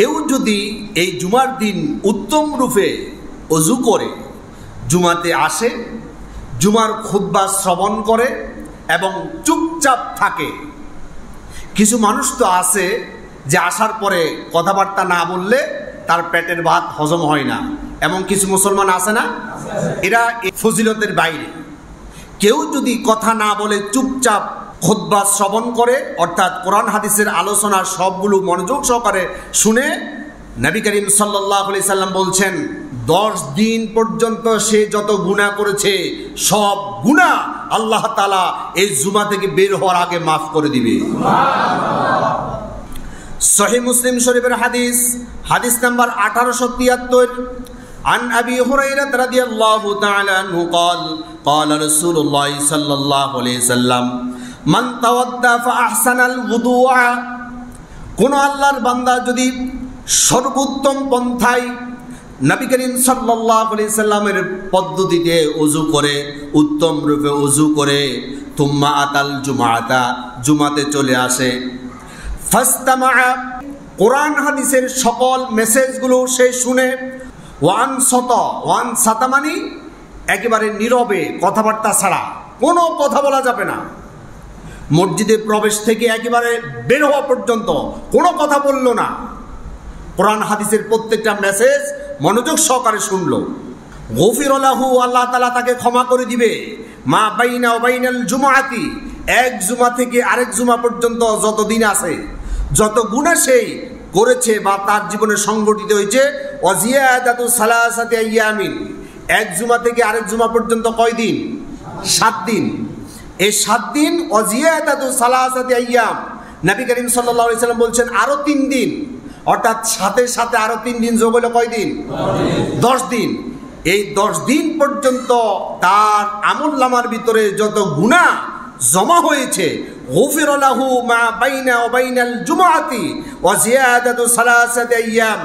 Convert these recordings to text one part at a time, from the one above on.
কেউ যদি এই জুমার দিন উত্তম রূপে ওযু করে জুমাতে আসে, জুমার খুতবা শ্রবণ করে এবং চুপচাপ থাকে। কিছু মানুষ তো আছে যে আসার পরে কথাবার্তা না বললে তার পেটের ভাত হজম হয় না, এমন কিছু মুসলমান আছে না? এরা ফজিলতের বাইরে। কেউ যদি কথা না বলে চুপচাপ খুতবা শ্রবণ করে, অর্থাৎ কোরআন হাদিসের আলোচনা সবগুলো মনোযোগ সহকারে শুনে, নবী করিম সাল্লাল্লাহু আলাইহি সাল্লাম বলছেন 10 দিন পর্যন্ত সে যত গুনাহ করেছে সব গুনাহ আল্লাহ তাআলা এই জুমা থেকে বের হওয়ার আগে মাফ করে দিবে। সহিহ মুসলিম শরীফের হাদিস নাম্বার 1873, عن أبي هريرة رضي الله تعالى عنه قال قال رسول الله صلى الله عليه وسلم من تودى فأحسن الوضوء, কোন আল্লাহর বান্দা যদি সর্বোত্তম পন্থায় নবী করিম সাল্লাল্লাহু আলাইহি সাল্লামের পদ্ধতিতে ওযু করে, উত্তম রূপে ওযু করে, তুম্মা আতাল জুমাতা, জুমাতে চলে আসে, ফাস্তামা, কোরআন হাদিসের সকল মেসেজগুলো সে শুনে, ওয়ান সাতা মানে একেবারে নীরবে, কথাবার্তা ছাড়া, কোনো কথা বলা যাবে না। মসজিদে প্রবেশ থেকে একেবারে বের হওয়া পর্যন্ত কোনো কথা বলল না, কোরআন হাদিসের প্রত্যেকটা মেসেজ মনোযোগ সহকারে শুনলো। গফির লাহু, আল্লাহ তাআলা তাকে ক্ষমা করে দিবে, মা বাইনা ওয়া বাইনাল জুমআতি, এক জুমা থেকে আরেক জুমা পর্যন্ত যত দিন আছে, যত গুনাহ সেই করেছে বা তার জীবনে সংগঠিত হয়েছে, ওয়াজিয়াদাতু সালাসাতি আইয়ামিন, এক জুমা থেকে আরেক জুমা পর্যন্ত কয় দিন? 7 দিন। এই 7 দিন ওয়াজিয়াদাতু সালাসাতি আইয়াম, নবী করিম সাল্লাল্লাহু আলাইহি সাল্লাম বলছেন আরো 3 দিন, অর্থাৎ সাথে সাথে আরো 3 দিন যোগ হলো কয় দিন? 10 দিন। এই 10 দিন পর্যন্ত তার আমলনামার ভিতরে যত গুনাহ জমা হয়েছে, গফির লাহু মা বাইনা ওয়া বাইনাল জুমআতি ওয়া জিয়াদাতু সালাসাতি আইয়াম,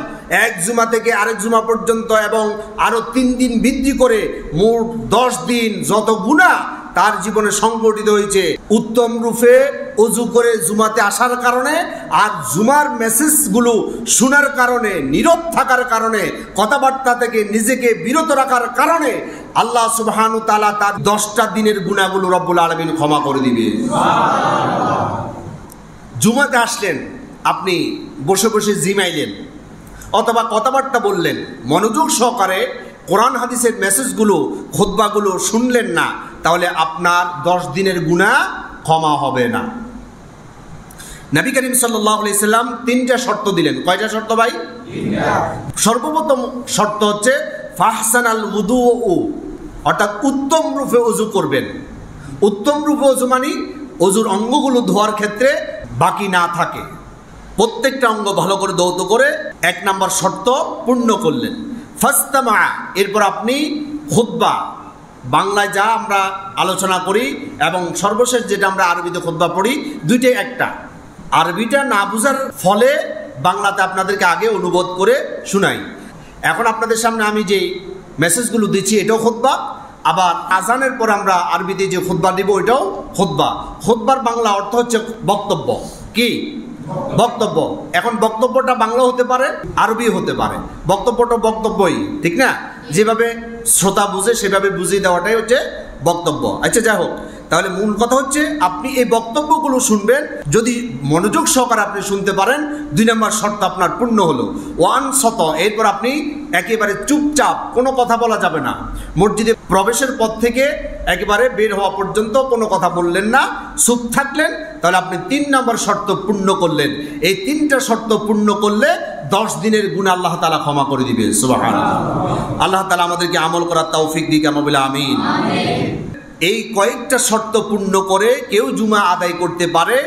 এক জুমা থেকে আরেক জুমা পর্যন্ত এবং আরো 3 দিন বৃদ্ধি করে মোট 10 দিন যত গুনাহ তার জীবনে সংগঠিত হয়েছে, উত্তম রূপে ওযু করে জুমাতে আসার কারণে আর জুমার মেসেজগুলো শোনার কারণে, নীরব থাকার কারণে, কথাবার্তা থেকে নিজেকে বিরত রাখার কারণে আল্লাহ সুবহানাহু ওয়া তাআলা তার 10টা দিনের গুনাহগুলো রব্বুল আলামিন ক্ষমা করে দিবে। জুমাতে আসলেন, আপনি বসে বসে জিমাইলেন অথবা কথাবার্তা বললেন, মনোযোগ সহকারে কোরআন হাদিসের মেসেজগুলো, খুতবাগুলো শুনলেন না, তাহলে আপনার 10 দিনের গুনাহ ক্ষমা হবে না। নবী করিম সাল্লাল্লাহু আলাইহি সাল্লাম 3টা শর্ত দিলেন। কয়টা শর্ত ভাই? 3টা। সর্বপ্রথম শর্ত হচ্ছে ফাহসানাল ওযুউ, অর্থাৎ উত্তম রূপে ওযু করবেন। উত্তম রূপে ওযু মানে ওযুর অঙ্গগুলো ধোয়ার ক্ষেত্রে বাকি না থাকে, প্রত্যেকটা অঙ্গ ভালো করে ধৌত করে 1 নম্বর শর্ত পূর্ণ করলেন। ফাস্তামা, এরপর আপনি খুতবা, বাংলায় যা আমরা আলোচনা করি এবং সর্বশেষ যেটা আমরা আরবিতে খুতবা পড়ি, দুইটাই একটা। আরবিটা না বুঝার ফলে বাংলাতে আপনাদেরকে আগে অনুবাদ করে শুনাই। এখন আপনাদের সামনে আমি যে মেসেজগুলো দিচ্ছি এটাও খুতবা, আবার আজানের পর আমরা আরবিতে যে খুতবা দিব ওইটাও খুতবা। খুতবার বাংলা অর্থ হচ্ছে বক্তব্য। কি বক্তব্য? এখন বক্তব্যটা বাংলা হতে পারে, আরবি হতে পারে, বক্তব্যটা বক্তব্যই, ঠিক না? যেভাবে শ্রোতা বুঝে সেভাবে বুঝিয়ে দেওয়াটাই হচ্ছে বক্তব্য। আচ্ছা, যাই হোক, তাহলে মূল কথা হচ্ছে আপনি এই বক্তব্যগুলো শুনবেন, যদি মনোযোগ সহকারে আপনি শুনতে পারেন, 2 নম্বর শর্ত আপনার পূর্ণ হলো। এরপর আপনি একেবারে চুপচাপ, কোনো কথা বলা যাবে না। মসজিদে প্রবেশের পর থেকে একেবারে বের হওয়া পর্যন্ত কোনো কথা বললেন না, চুপ থাকলেন, তাহলে আপনি 3 নম্বর শর্ত পূর্ণ করলেন। এই 3টা শর্ত পূর্ণ করলে 10 দিনের গুনাহ আল্লাহ তাআলা ক্ষমা করে দিবে। সুবহানাল্লাহ। আল্লাহ তাআলা আমাদেরকে আমল করার তৌফিক দিক, আমরা বলি আমিন। এই কয়েকটা শর্ত পূর্ণ করে কেউ জুমা আদায় করতে পারে,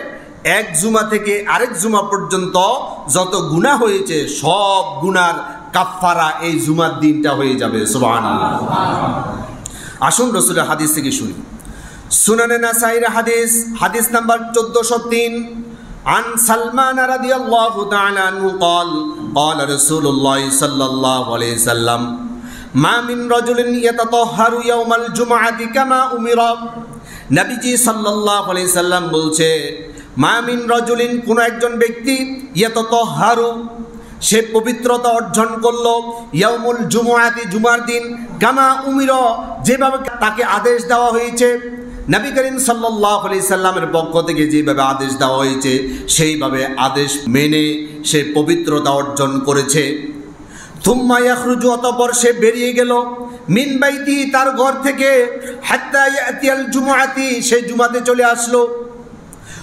এক জুমা থেকে আরেক জুমা পর্যন্ত যত গুনাহ হয়েছে সব গুনার কাফফারা এই জুমার দিনটা হয়ে যাবে। সুবহানাল্লাহ। আসুন রাসূলের হাদিস থেকে শুনি। সুনানে নাসাঈর হাদিস নাম্বার 1403, عن سلمان رضي الله تعالى عنه قال قال رسول الله صلى الله عليه وسلم ما من رجل يتطهر يوم الجمعة كما أمر, নবীজি সাল্লাল্লাহু আলাইহি সাল্লাম বলছে, মা মিন রাজুলিন, কোন একজন ব্যক্তি, ইয়াতাতাহহারু, সে পবিত্রতা অর্জন করলো ইয়াউমুল জুমআতি, জুমার দিন, কামা উমির, যেভাবে তাকে আদেশ দেওয়া হয়েছে, নবী করিম সাল্লাল্লাহু আলাইহি সাল্লামের পক্ষ থেকে যেভাবে আদেশ দেওয়া হয়েছে সেইভাবে আদেশ মেনে সে পবিত্রতা অর্জন করেছে। থুম্মা ইয়াখরুজু, অতঃপর সে বেরিয়ে গেল, মিন বাইতি, তার ঘর থেকে, হাত্তা ইয়াতিয়াল জুমআতি, সে জুমাতে চলে আসলো,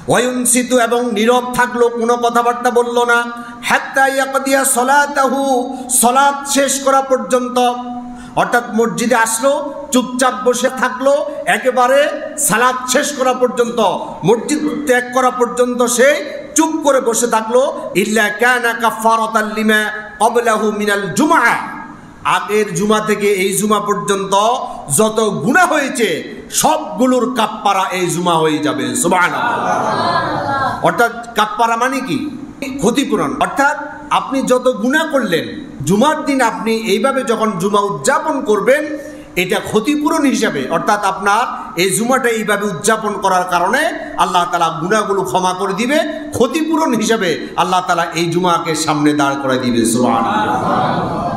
ওয়ায়ুনসিতু, এবং নীরব থাকলো, কোনো কথাবার্তা বলল না, হাত্তা ইয়াকদিয়া সলাতাহু, সলাত শেষ করা পর্যন্ত। অর্থাৎ মসজিদে আসলো, চুপচাপ বসে থাকলো, একেবারে সালাত শেষ করা পর্যন্ত, মসজিদ ত্যাগ করা পর্যন্ত সে চুপ করে বসে থাকলো। ইল্লা কানা কাফারাতাল লিমা ক্বাবলাহু মিনাল জুমআ, আগের জুমা থেকে এই জুমা পর্যন্ত যত গুনাহ হয়েছে সবগুলোর কাফারা এই জুমা হয়ে যাবে। সুবহানাল্লাহ। অর্থাৎ কাফারা মানে কি? ক্ষতিপূরণ। অর্থাৎ আপনি যত গুনাহ করলেন জুমার দিন আপনি এইভাবে যখন জুমা উদযাপন করবেন, এটা ক্ষতিপূরণ হিসাবে, অর্থাৎ আপনার এই জুমাটা এইভাবে উদযাপন করার কারণে আল্লাহ তাআলা গুনাহগুলো ক্ষমা করে দিবে, ক্ষতিপূরণ হিসাবে আল্লাহ তাআলা এই জুমাকে সামনে দাঁড় করে দিবে। সুবহানাল্লাহ।